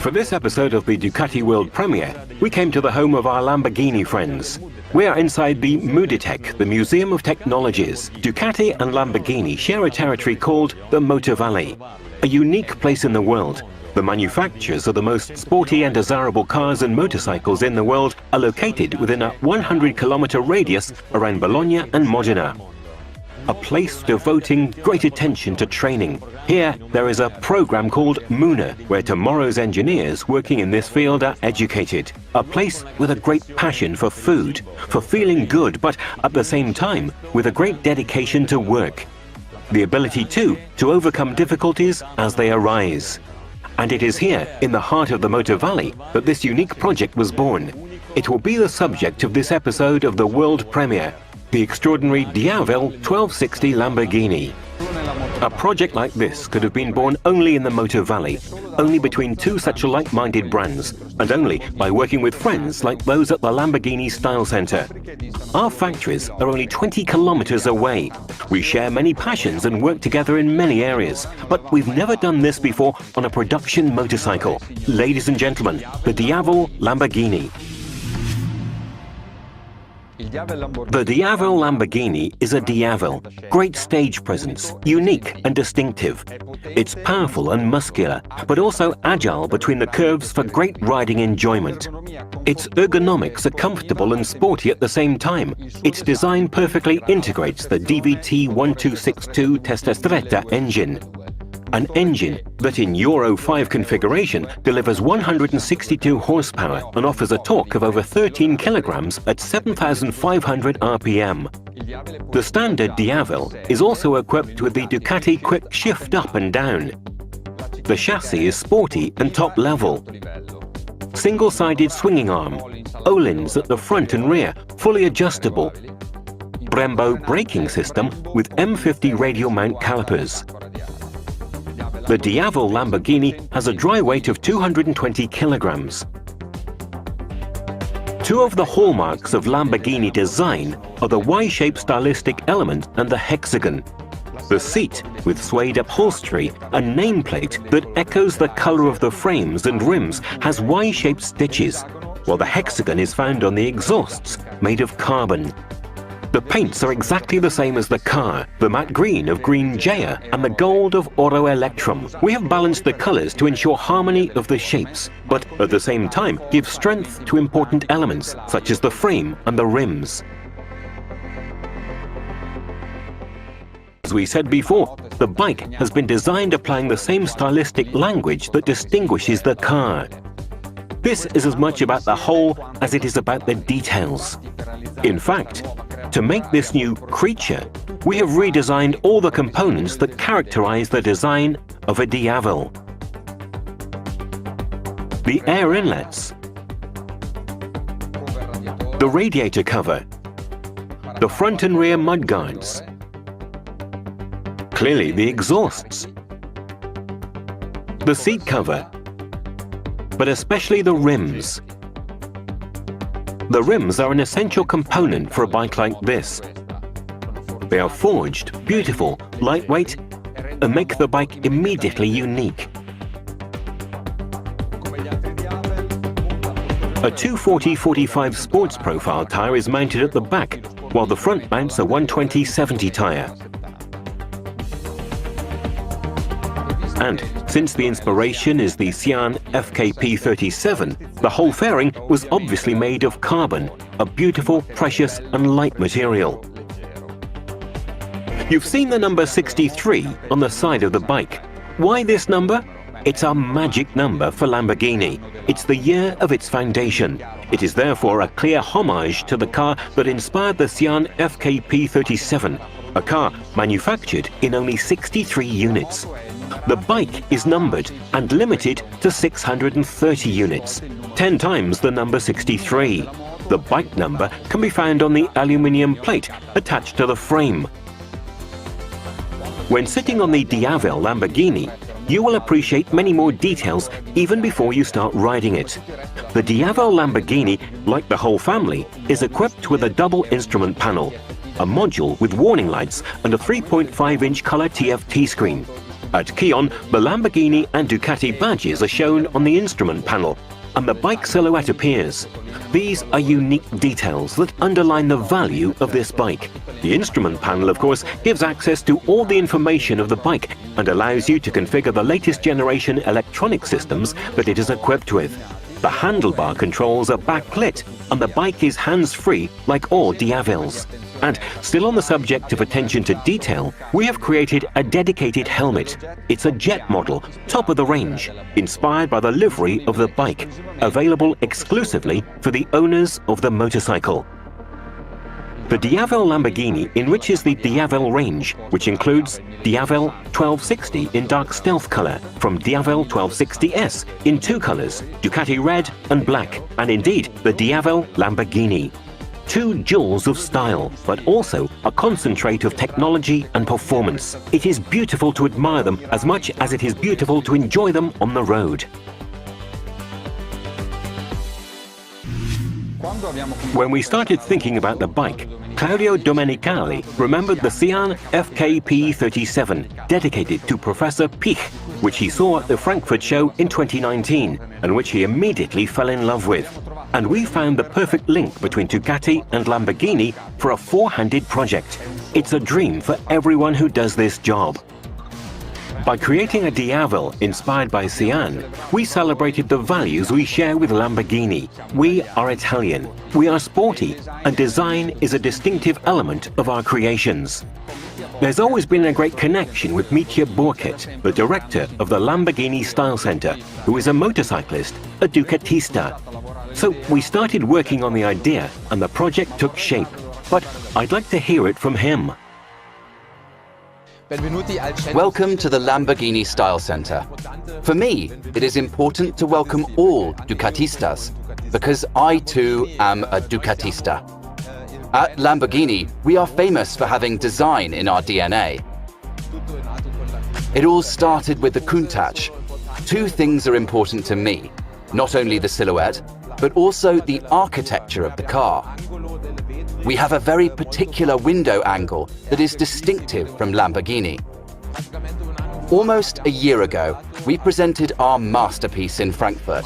For this episode of the Ducati World Premiere, we came to the home of our Lamborghini friends. We are inside the Muditec, the Museum of Technologies. Ducati and Lamborghini share a territory called the Motor Valley, a unique place in the world. The manufacturers of the most sporty and desirable cars and motorcycles in the world are located within a 100-kilometer radius around Bologna and Modena. A place devoting great attention to training. Here, there is a program called Muna, where tomorrow's engineers working in this field are educated. A place with a great passion for food, for feeling good, but at the same time, with a great dedication to work. The ability, too, to overcome difficulties as they arise. And it is here, in the heart of the Motor Valley, that this unique project was born. It will be the subject of this episode of the world premiere, the extraordinary Diavel 1260 Lamborghini. A project like this could have been born only in the Motor Valley, only between two such like-minded brands, and only by working with friends like those at the Lamborghini Style Center. Our factories are only 20 kilometers away. We share many passions and work together in many areas, but we've never done this before on a production motorcycle. Ladies and gentlemen, the Diavel Lamborghini. The Diavel Lamborghini is a Diavel, great stage presence, unique and distinctive. It's powerful and muscular, but also agile between the curves for great riding enjoyment. Its ergonomics are comfortable and sporty at the same time. Its design perfectly integrates the DVT 1262 Testa Stretta engine. An engine that in Euro 5 configuration delivers 162 horsepower and offers a torque of over 13 kilograms at 7,500 RPM. The standard Diavel is also equipped with the Ducati Quick Shift Up and Down. The chassis is sporty and top level. Single-sided swinging arm, O-lins at the front and rear, fully adjustable. Brembo braking system with M50 radial mount calipers. The Diavel Lamborghini has a dry weight of 220 kilograms. Two of the hallmarks of Lamborghini design are the Y-shaped stylistic element and the hexagon. The seat, with suede upholstery and nameplate that echoes the color of the frames and rims, has Y-shaped stitches, while the hexagon is found on the exhausts, made of carbon. The paints are exactly the same as the car, the matte green of Green Jaya and the gold of Oro Electrum. We have balanced the colors to ensure harmony of the shapes, but at the same time give strength to important elements, such as the frame and the rims. As we said before, the bike has been designed applying the same stylistic language that distinguishes the car. This is as much about the whole as it is about the details. In fact, to make this new creature, we have redesigned all the components that characterize the design of a Diavel. The air inlets, the radiator cover, the front and rear mudguards, clearly the exhausts, the seat cover, but especially the rims. The rims are an essential component for a bike like this. They are forged, beautiful, lightweight, and make the bike immediately unique. A 240/45 sports profile tire is mounted at the back, while the front mounts a 120/70 tire. And since the inspiration is the Sian FKP37, the whole fairing was obviously made of carbon, a beautiful, precious and light material. You've seen the number 63 on the side of the bike. Why this number? It's a magic number for Lamborghini. It's the year of its foundation. It is therefore a clear homage to the car that inspired the Sian FKP37, a car manufactured in only 63 units. The bike is numbered and limited to 630 units, 10 times the number 63. The bike number can be found on the aluminium plate attached to the frame. When sitting on the Diavel Lamborghini, you will appreciate many more details even before you start riding it. The Diavel Lamborghini, like the whole family, is equipped with a double instrument panel, a module with warning lights and a 3.5-inch color TFT screen. At Kion, the Lamborghini and Ducati badges are shown on the instrument panel, and the bike silhouette appears. These are unique details that underline the value of this bike. The instrument panel, of course, gives access to all the information of the bike and allows you to configure the latest generation electronic systems that it is equipped with. The handlebar controls are backlit, and the bike is hands-free like all Diavels. And still on the subject of attention to detail, we have created a dedicated helmet. It's a jet model, top of the range, inspired by the livery of the bike, available exclusively for the owners of the motorcycle. The Diavel Lamborghini enriches the Diavel range, which includes Diavel 1260 in dark stealth color, from Diavel 1260S in two colors, Ducati red and black, and indeed the Diavel Lamborghini. Two jewels of style, but also a concentrate of technology and performance. It is beautiful to admire them as much as it is beautiful to enjoy them on the road. When we started thinking about the bike, Claudio Domenicali remembered the Sian FKP37, dedicated to Professor Pich, which he saw at the Frankfurt show in 2019, and which he immediately fell in love with. And we found the perfect link between Ducati and Lamborghini for a four-handed project. It's a dream for everyone who does this job. By creating a Diavel inspired by Sian, we celebrated the values we share with Lamborghini. We are Italian, we are sporty, and design is a distinctive element of our creations. There's always been a great connection with Mitja Burkert, the director of the Lamborghini Style Center, who is a motorcyclist, a Ducatista. So we started working on the idea and the project took shape. But I'd like to hear it from him. Welcome to the Lamborghini Style Center. For me, it is important to welcome all Ducatistas, because I too am a Ducatista. At Lamborghini, we are famous for having design in our DNA. It all started with the Countach. Two things are important to me, not only the silhouette, but also the architecture of the car. We have a very particular window angle that is distinctive from Lamborghini. Almost a year ago, we presented our masterpiece in Frankfurt,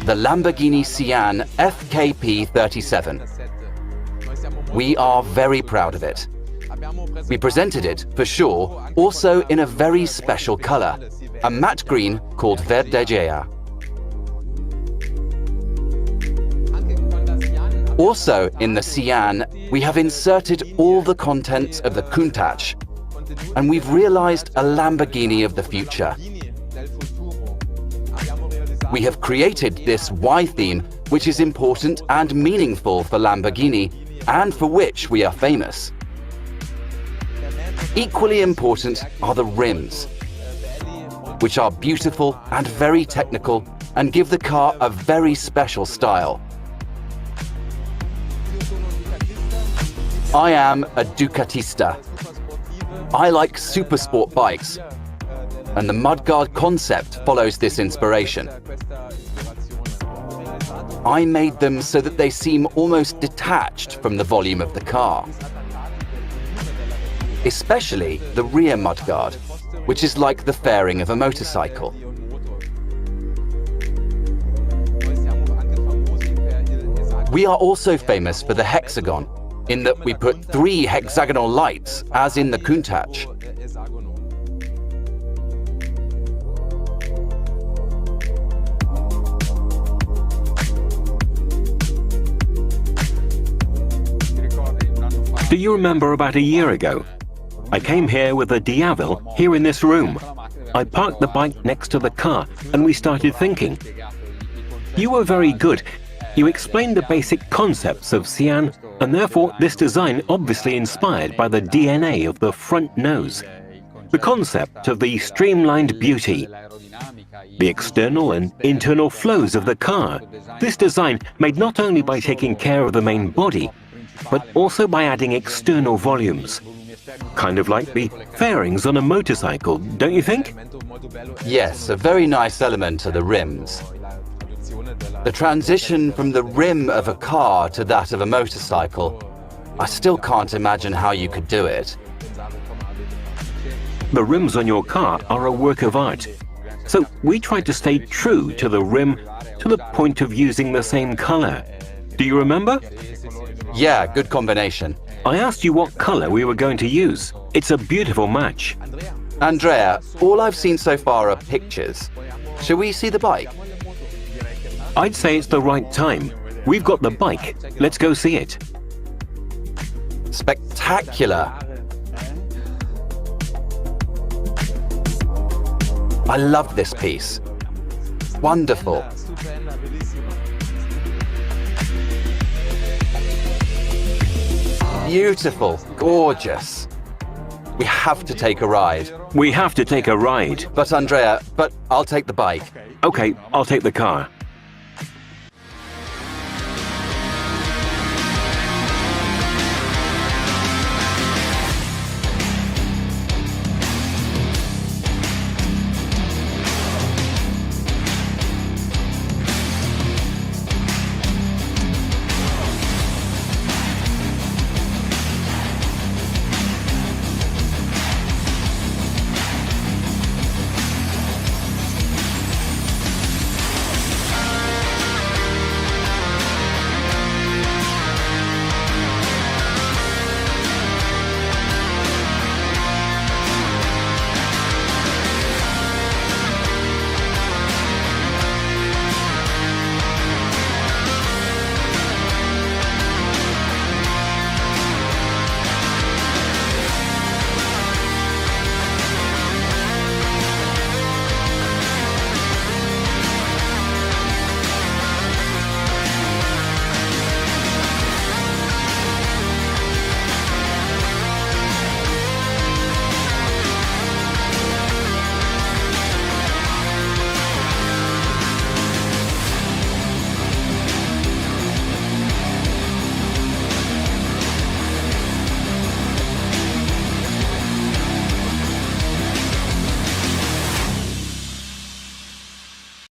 the Lamborghini Sian FKP37. We are very proud of it. We presented it, for sure, also in a very special color, a matte green called Verdegea. Also in the Sian, we have inserted all the contents of the Countach, and we've realized a Lamborghini of the future. We have created this Y theme, which is important and meaningful for Lamborghini, and for which we are famous. Equally important are the rims, which are beautiful and very technical and give the car a very special style. I am a Ducatista. I like supersport bikes, and the mudguard concept follows this inspiration. I made them so that they seem almost detached from the volume of the car. Especially the rear mudguard, which is like the fairing of a motorcycle. We are also famous for the hexagon, in that we put 3 hexagonal lights, as in the Countach. Do you remember about a year ago? I came here with a Diavel here in this room. I parked the bike next to the car and we started thinking. You were very good. You explained the basic concepts of Sian, and therefore this design obviously inspired by the DNA of the front nose. The concept of the streamlined beauty, the external and internal flows of the car. This design made not only by taking care of the main body, but also by adding external volumes. Kind of like the fairings on a motorcycle, don't you think? Yes, a very nice element are the rims. The transition from the rim of a car to that of a motorcycle, I still can't imagine how you could do it. The rims on your car are a work of art. So we tried to stay true to the rim to the point of using the same color. Do you remember? Yeah, good combination. I asked you what color we were going to use. It's a beautiful match. Andrea, all I've seen so far are pictures. Shall we see the bike? I'd say it's the right time. We've got the bike. Let's go see it. Spectacular. I love this piece. Wonderful. Beautiful, gorgeous. We have to take a ride. We have to take a ride. But Andrea, I'll take the bike. Okay, I'll take the car.